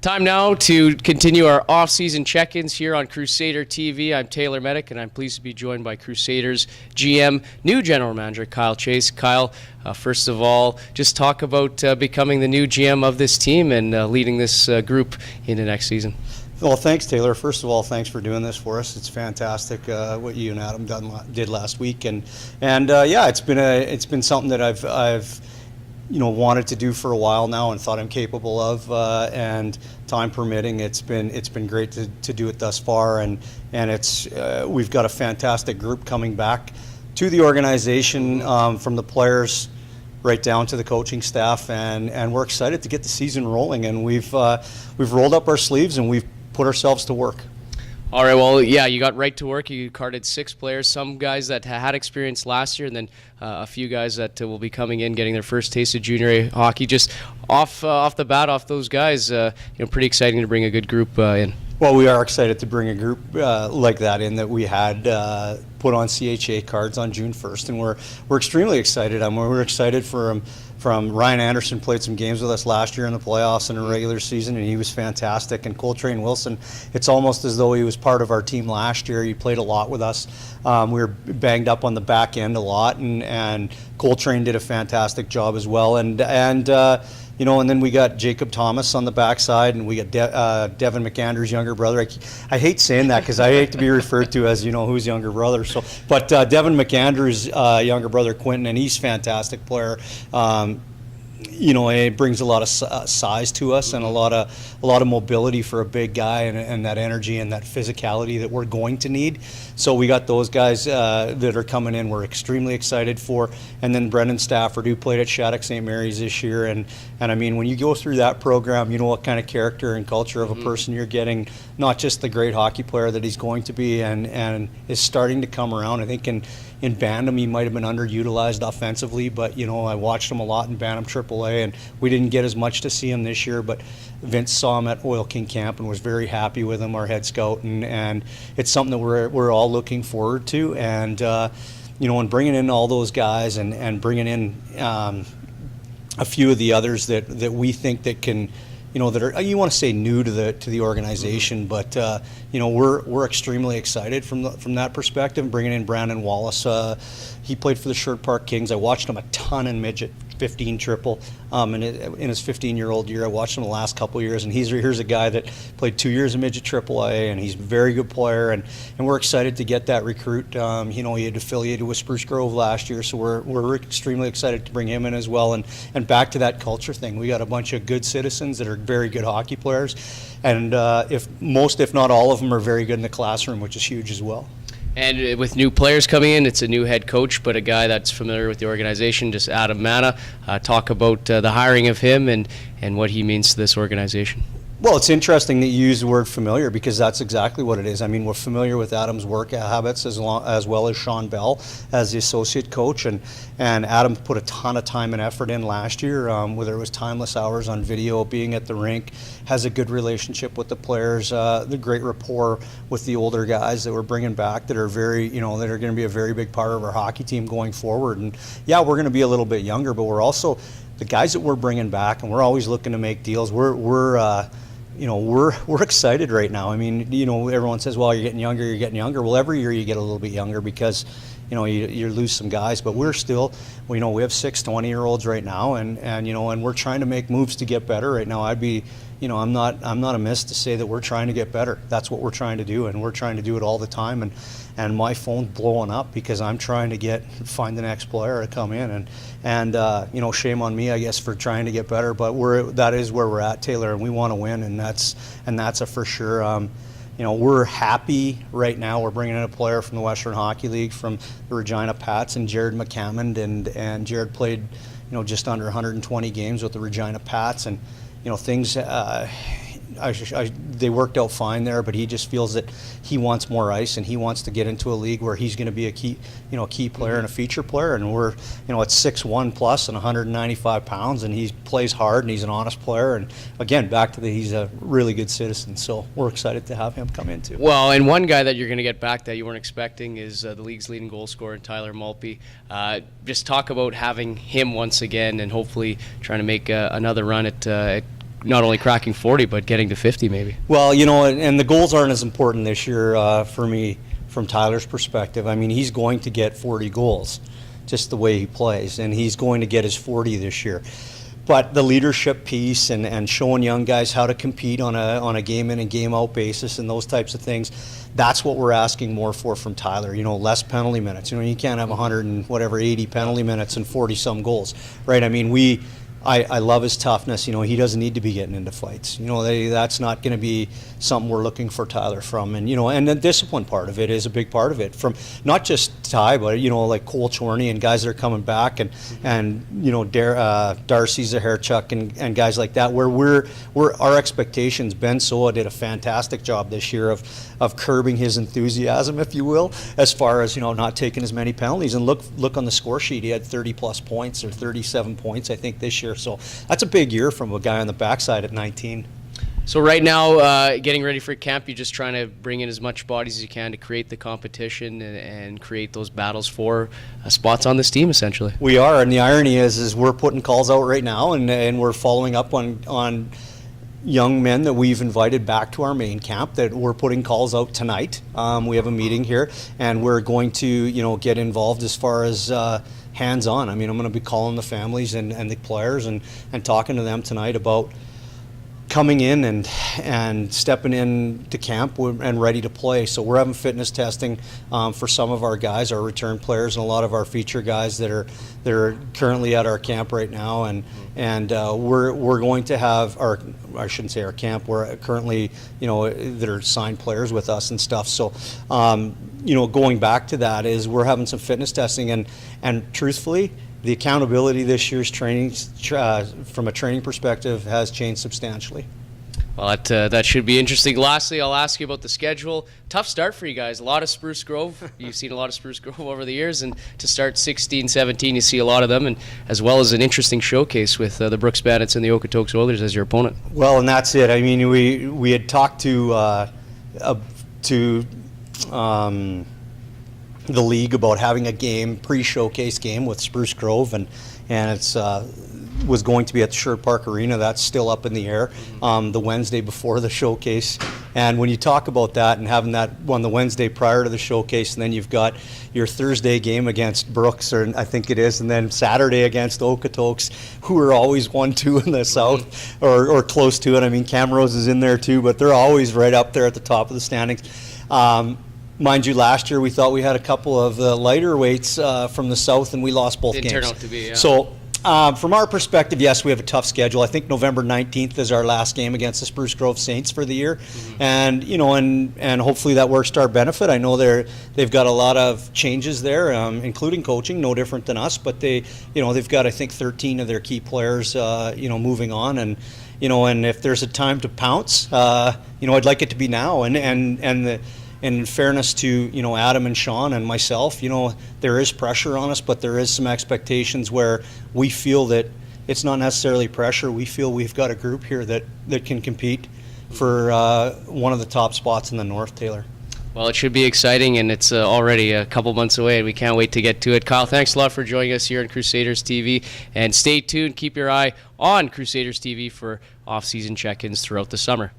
Time now to continue our off-season check-ins here on Crusader TV. I'm Taylor Medak, and I'm pleased to be joined by Crusaders GM, new General Manager Kyle Chase. Kyle, first of all, just talk about becoming the new GM of this team and leading this group into next season. Well, thanks, Taylor. First of all, thanks for doing this for us. It's fantastic what you and Adam did last week, and yeah, it's been something that I've wanted to do for a while now and thought I'm capable of, and time permitting, it's been great to do it thus far, and it's we've got a fantastic group coming back to the organization, from the players right down to the coaching staff, and we're excited to get the season rolling, and we've rolled up our sleeves and we've put ourselves to work. All right, well, yeah, you got right to work. You carded 6 players, some guys that had experience last year, and then a few guys that will be coming in, getting their first taste of junior A hockey. Just off the bat, off those guys, pretty exciting to bring a good group in. Well, we are excited to bring a group like that in that we had put on CHA cards on June 1st, and we're extremely excited. We're excited from Ryan Anderson. Played some games with us last year in the playoffs and a regular season, and he was fantastic. And Coltrane Wilson, it's almost as though he was part of our team last year. He played a lot with us. We were banged up on the back end a lot, and Coltrane did a fantastic job as well. And then we got Jacob Thomas on the backside, and we got Devin McAndrew's younger brother. I hate saying that because I hate to be referred to as who's younger brother. But Devin McAndrew's younger brother Quentin, and he's a fantastic player. It brings a lot of size to us and a lot of mobility for a big guy, and that energy and that physicality that we're going to need. So we got those guys that are coming in. We're extremely excited for. And then Brendan Stafford, who played at Shattuck St. Mary's this year, and I mean, when you go through that program, you know what kind of character and culture of a person you're getting. Not just the great hockey player that he's going to be, and is starting to come around. I think in Bantam he might have been underutilized offensively, but I watched him a lot in Bantam AAA, and we didn't get as much to see him this year, but Vince saw him at Oil King Camp and was very happy with him, our head scout, and it's something that we're all looking forward to, and and bringing in all those guys and bringing in a few of the others that we think that can, that are, you want to say, new to the organization, but we're extremely excited from that perspective. Bringing in Brandon Wallace, he played for the Sherwood Park Kings. I watched him a ton in midget 15 triple, in his 15-year-old year. I watched him the last couple of years, and here's a guy that played 2 years in midget AAA, and he's a very good player, and we're excited to get that recruit. He had affiliated with Spruce Grove last year, so we're extremely excited to bring him in as well. And back to that culture thing, we got a bunch of good citizens that are very good hockey players, and if not all of them are very good in the classroom, which is huge as well. And with new players coming in, it's a new head coach, but a guy that's familiar with the organization, just Adam Mana. Talk about the hiring of him and what he means to this organization. Well, it's interesting that you use the word familiar, because that's exactly what it is. I mean, we're familiar with Adam's work habits as well as Sean Bell as the associate coach, and Adam put a ton of time and effort in last year, whether it was timeless hours on video, being at the rink, has a good relationship with the players, the great rapport with the older guys that we're bringing back that are very, that are going to be a very big part of our hockey team going forward. And yeah, we're going to be a little bit younger, but we're also, the guys that we're bringing back, and we're always looking to make deals, we're excited right now. I mean, everyone says, well, you're getting younger. Well, every year you get a little bit younger because, you lose some guys, but we're still, we have 6 20-year-olds right now, and we're trying to make moves to get better right now. I'm not amiss to say that we're trying to get better. That's what we're trying to do, and we're trying to do it all the time, and my phone's blowing up because I'm trying to find the next player to come in, and shame on me, I guess, for trying to get better, but that is where we're at, Taylor, and we want to win, and that's a for sure. We're happy right now. We're bringing in a player from the Western Hockey League from the Regina Pats, and Jared McCammond, and Jared played just under 120 games with the Regina Pats, and things they worked out fine there, but he just feels that he wants more ice, and he wants to get into a league where he's going to be a key player and a feature player. And we're, at 6'1" plus and 195 pounds, and he plays hard, and he's an honest player. And again, back to he's a really good citizen. So we're excited to have him come in too. Well, and one guy that you're going to get back that you weren't expecting is the league's leading goal scorer, Tyler Malpe. Just talk about having him once again, and hopefully trying to make another run at not only cracking 40, but getting to 50 maybe. Well, and the goals aren't as important this year for me from Tyler's perspective. I mean, he's going to get 40 goals just the way he plays, and he's going to get his 40 this year. But the leadership piece and showing young guys how to compete on a game in and game out basis and those types of things, that's what we're asking more for from Tyler. Less penalty minutes. You can't have 80 penalty minutes and 40 some goals, right? I mean, I love his toughness. He doesn't need to be getting into fights. That's not going to be something we're looking for Tyler from. And and the discipline part of it is a big part of it. From not just Ty, but like Cole Chorney and guys that are coming back, and Darcy Zaharchuk and guys like that. Where our expectations. Ben Soa did a fantastic job this year of curbing his enthusiasm, if you will, as far as not taking as many penalties. And look on the score sheet, he had 30 plus points or 37 points, I think, this year. So that's a big year from a guy on the backside at 19. So right now, getting ready for camp, you're just trying to bring in as much bodies as you can to create the competition and create those battles for spots on this team, essentially. We are, and the irony is we're putting calls out right now, and we're following up on young men that we've invited back to our main camp that we're putting calls out tonight. We have a meeting here, and we're going to get involved as far as hands-on. I mean, I'm going to be calling the families and the players and talking to them tonight about coming in and stepping in to camp and ready to play. So we're having fitness testing for some of our guys, our return players, and a lot of our feature guys that are currently at our camp right now. And we're going to have I shouldn't say our camp. We're currently that are signed players with us and stuff. So going back to that is we're having some fitness testing and truthfully, the accountability this year's training, from a training perspective, has changed substantially. Well, that should be interesting. Lastly, I'll ask you about the schedule. Tough start for you guys. A lot of Spruce Grove. You've seen a lot of Spruce Grove over the years, and to start 16, 17, you see a lot of them, and as well as an interesting showcase with the Brooks Bandits and the Okotoks Oilers as your opponent. Well, and that's it. I mean, we had talked to the league about having a game, pre-showcase game with Spruce Grove, and it's was going to be at the Sherwood Park Arena. That's still up in the air. The Wednesday before the showcase, and when you talk about that and having that on the Wednesday prior to the showcase, and then you've got your Thursday game against Brooks, or I think it is, and then Saturday against Okotoks, who are always 1-2 in the South, or close to it. I mean, Camrose is in there too, but they're always right up there at the top of the standings. Mind you, last year we thought we had a couple of lighter weights from the South, and we lost both games. Didn't turn out to be, yeah. So from our perspective, yes, we have a tough schedule. I think November 19th is our last game against the Spruce Grove Saints for the year, and and hopefully that works to our benefit. I know they've got a lot of changes there, including coaching, no different than us, but they've got, I think, 13 of their key players moving on, and and if there's a time to pounce, I'd like it to be now, and in fairness to Adam and Sean and myself, there is pressure on us, but there is some expectations where we feel that it's not necessarily pressure. We feel we've got a group here that can compete for one of the top spots in the North, Taylor. Well, it should be exciting, and it's already a couple months away, and we can't wait to get to it. Kyle, thanks a lot for joining us here on Crusaders TV, and stay tuned. Keep your eye on Crusaders TV for off-season check-ins throughout the summer.